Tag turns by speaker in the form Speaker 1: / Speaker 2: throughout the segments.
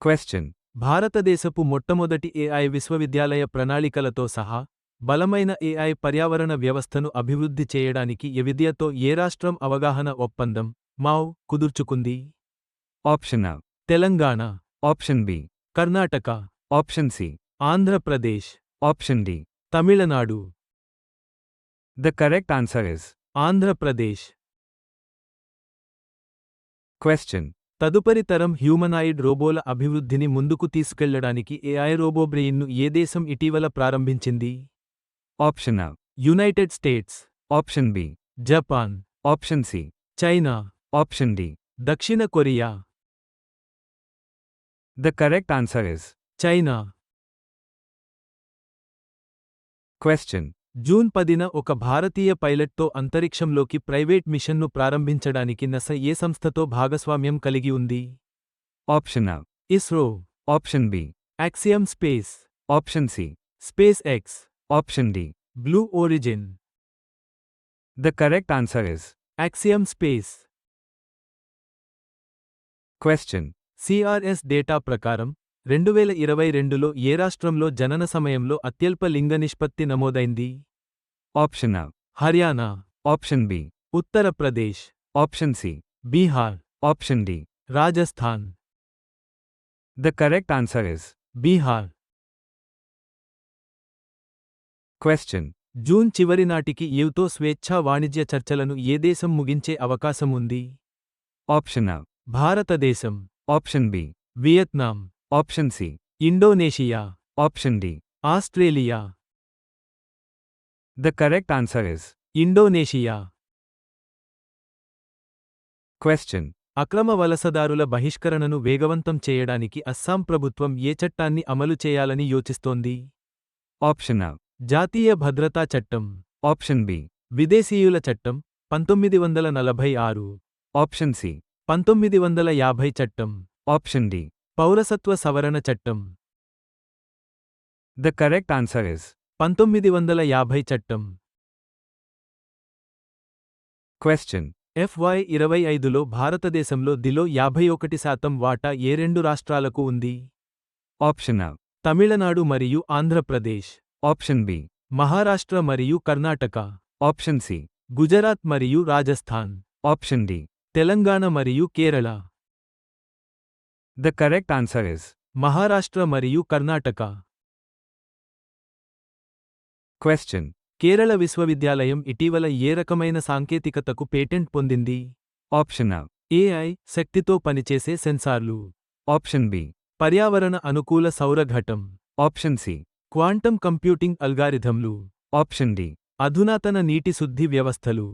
Speaker 1: Question.
Speaker 2: భారతదేశపు మొట్టమొదటి AI విశ్వవిద్యాలయ ప్రణాళికలతో సహా బలమైన ఏఐ పర్యావరణ వ్యవస్థను అభివృద్ధి చేయడానికి విద్యతో ఏ రాష్ట్రం అవగాహన ఒప్పందం మావ్ కుదుర్చుకుంది?
Speaker 1: Option A.
Speaker 2: Telangana,
Speaker 1: Option B.
Speaker 2: Karnataka,
Speaker 1: Option C.
Speaker 2: Andhra Pradesh,
Speaker 1: Option D.
Speaker 2: Tamil Nadu.
Speaker 1: The correct answer is
Speaker 2: Andhra Pradesh.
Speaker 1: Question.
Speaker 2: తదుపరి తరం హ్యూమనాయిడ్ రోబోల అభివృద్ధిని ముందుకు తీసుకెళ్లడానికి ఏఐ రోబోబ్రెయిన్ను ఏ దేశం ఇటీవల ప్రారంభించింది?
Speaker 1: Option A.
Speaker 2: United States,
Speaker 1: Option B.
Speaker 2: Japan,
Speaker 1: Option C.
Speaker 2: China,
Speaker 1: Option D.
Speaker 2: దక్షిణ Korea.
Speaker 1: The correct answer is
Speaker 2: China.
Speaker 1: Question.
Speaker 2: June 10న ఒక భారతీయ పైలట్తో అంతరిక్షంలోకి ప్రైవేట్ మిషన్ను ప్రారంభించడానికి నసా ఏ సంస్థతో భాగస్వామ్యం కలిగి ఉంది?
Speaker 1: Option A.
Speaker 2: ISRO,
Speaker 1: Option B.
Speaker 2: Axiom Space,
Speaker 1: Option C.
Speaker 2: SpaceX,
Speaker 1: Option D.
Speaker 2: Blue Origin.
Speaker 1: The correct answer is
Speaker 2: Axiom Space.
Speaker 1: Question.
Speaker 2: CRS data ప్రకారం 2022లో ఏ రాష్ట్రంలో జనన సమయంలో అత్యల్ప లింగ నిష్పత్తి నమోదైంది?
Speaker 1: Option A.
Speaker 2: Haryana,
Speaker 1: Option B.
Speaker 2: Uttar Pradesh,
Speaker 1: Option C.
Speaker 2: Bihar,
Speaker 1: Option D.
Speaker 2: Rajasthan.
Speaker 1: The correct answer is
Speaker 2: Bihar.
Speaker 1: Question.
Speaker 2: June చివరి నాటికి యుతో స్వేచ్ఛా వాణిజ్య చర్చలను ఏ దేశం ముగించే అవకాశం ఉంది?
Speaker 1: Option A.
Speaker 2: భారతదేశం,
Speaker 1: Option B.
Speaker 2: Vietnam,
Speaker 1: Option C.
Speaker 2: Indonesia,
Speaker 1: Option D.
Speaker 2: Australia.
Speaker 1: The correct answer is
Speaker 2: Indonesia.
Speaker 1: Question.
Speaker 2: అక్రమ వలసదారుల బహిష్కరణను వేగవంతం చేయడానికి అస్సాం ప్రభుత్వం ఏ చట్టాన్ని అమలు చేయాలని యోచిస్తోంది?
Speaker 1: Option A.
Speaker 2: జాతీయ భద్రతా చట్టం,
Speaker 1: Option B.
Speaker 2: విదేశీయుల చట్టం 1946,
Speaker 1: Option C.
Speaker 2: 1950 చట్టం,
Speaker 1: Option D.
Speaker 2: పౌరసత్వ సవరణ చట్టం.
Speaker 1: The correct answer is
Speaker 2: 1950 చట్టం.
Speaker 1: Question.
Speaker 2: FY25లో భారతదేశంలో దిలో 51% వాటా ఏ రెండు రాష్ట్రాలకు ఉంది?
Speaker 1: Option A.
Speaker 2: తమిళనాడు మరియు ఆంధ్రప్రదేశ్,
Speaker 1: Option B.
Speaker 2: మహారాష్ట్ర మరియు కర్ణాటక,
Speaker 1: Option C.
Speaker 2: గుజరాత్ మరియు రాజస్థాన్,
Speaker 1: Option D.
Speaker 2: తెలంగాణ మరియు Kerala.
Speaker 1: The correct answer is
Speaker 2: Maharashtra మరియు కర్ణాటక.
Speaker 1: Question.
Speaker 2: కేరళ విశ్వవిద్యాలయం ఇటీవల ఏ రకమైన సాంకేతికతకు పేటెంట్ పొందింది?
Speaker 1: Option A.
Speaker 2: ఏఐ శక్తితో పనిచేసే సెన్సార్లు,
Speaker 1: Option B.
Speaker 2: పర్యావరణ అనుకూల సౌరఘటం,
Speaker 1: Option C.
Speaker 2: క్వాంటం కంప్యూటింగ్ అల్గారిథంలు,
Speaker 1: Option D.
Speaker 2: అధునాతన నీటి శుద్ధి వ్యవస్థలు.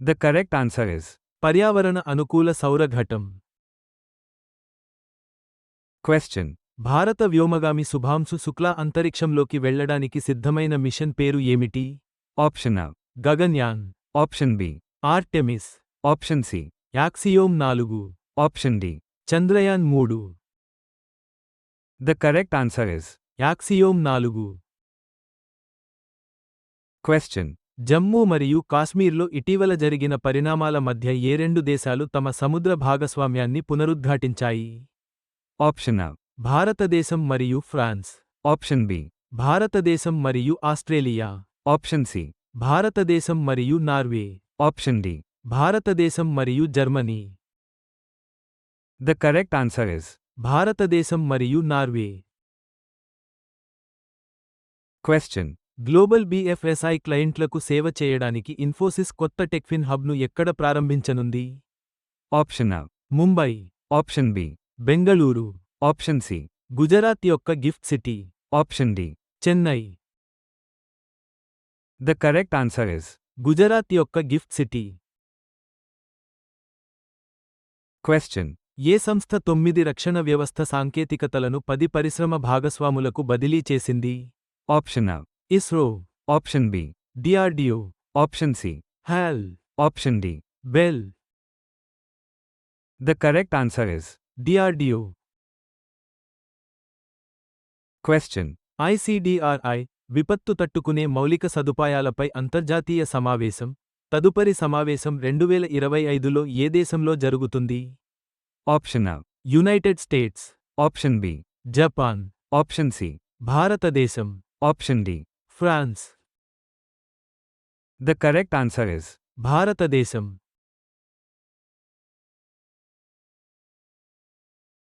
Speaker 1: The correct answer is
Speaker 2: పర్యావరణ అనుకూల సౌరఘటం.
Speaker 1: Question.
Speaker 2: భారత వ్యోమగామి శుభాంశు శుక్లా అంతరిక్షంలోకి వెళ్లడానికి సిద్ధమైన మిషన్ పేరు ఏమిటి?
Speaker 1: Option A.
Speaker 2: Gaganyaan,
Speaker 1: Option B.
Speaker 2: Artemis,
Speaker 1: Option C.
Speaker 2: యాక్సియోమ్ 4,
Speaker 1: Option D.
Speaker 2: Chandrayaan 3.
Speaker 1: The correct answer is
Speaker 2: యాక్సియోమ్ 4.
Speaker 1: Question.
Speaker 2: Jammu మరియు కాశ్మీర్లో ఇటీవల జరిగిన పరిణామాల మధ్య ఏ రెండు దేశాలు తమ సముద్ర భాగస్వామ్యాన్ని పునరుద్ఘాటించాయి?
Speaker 1: Option A.
Speaker 2: భారతదేశం మరియు ఫ్రాన్స్,
Speaker 1: Option B.
Speaker 2: భారతదేశం మరియు ఆస్ట్రేలియా,
Speaker 1: Option C.
Speaker 2: భారతదేశం మరియు నార్వే,
Speaker 1: Option D.
Speaker 2: భారతదేశం మరియు Germany.
Speaker 1: The correct answer is
Speaker 2: భారతదేశం మరియు నార్వే.
Speaker 1: Question.
Speaker 2: గ్లోబల్ BFSI క్లయింట్లకు సేవ చేయడానికి ఇన్ఫోసిస్ కొత్త టెక్ఫిన్ హబ్ను ఎక్కడ ప్రారంభించనుంది?
Speaker 1: Option A.
Speaker 2: Mumbai,
Speaker 1: Option B.
Speaker 2: Bengaluru,
Speaker 1: Option C.
Speaker 2: Gujarat యొక్క gift city,
Speaker 1: Option D.
Speaker 2: Chennai.
Speaker 1: The correct answer is
Speaker 2: Gujarat యొక్క గిఫ్ట్ సిటీ.
Speaker 1: Question.
Speaker 2: ఏ సంస్థ 9 రక్షణ వ్యవస్థ సాంకేతికతలను 10 పరిశ్రమ భాగస్వాములకు బదిలీ చేసింది?
Speaker 1: Option A.
Speaker 2: ISRO,
Speaker 1: Option B.
Speaker 2: DRDO,
Speaker 1: Option C.
Speaker 2: Hall,
Speaker 1: Option D.
Speaker 2: Bell.
Speaker 1: The correct answer is
Speaker 2: DRDO.
Speaker 1: Question.
Speaker 2: ICDRI విపత్తు తట్టుకునే మౌలిక సదుపాయాలపై అంతర్జాతీయ సమావేశం, తదుపరి సమావేశం 2025లో ఏ దేశంలో జరుగుతుంది?
Speaker 1: Option A.
Speaker 2: United States,
Speaker 1: Option B.
Speaker 2: Japan,
Speaker 1: Option C.
Speaker 2: భారతదేశం,
Speaker 1: Option D.
Speaker 2: France.
Speaker 1: The correct answer is
Speaker 2: భారతదేశం.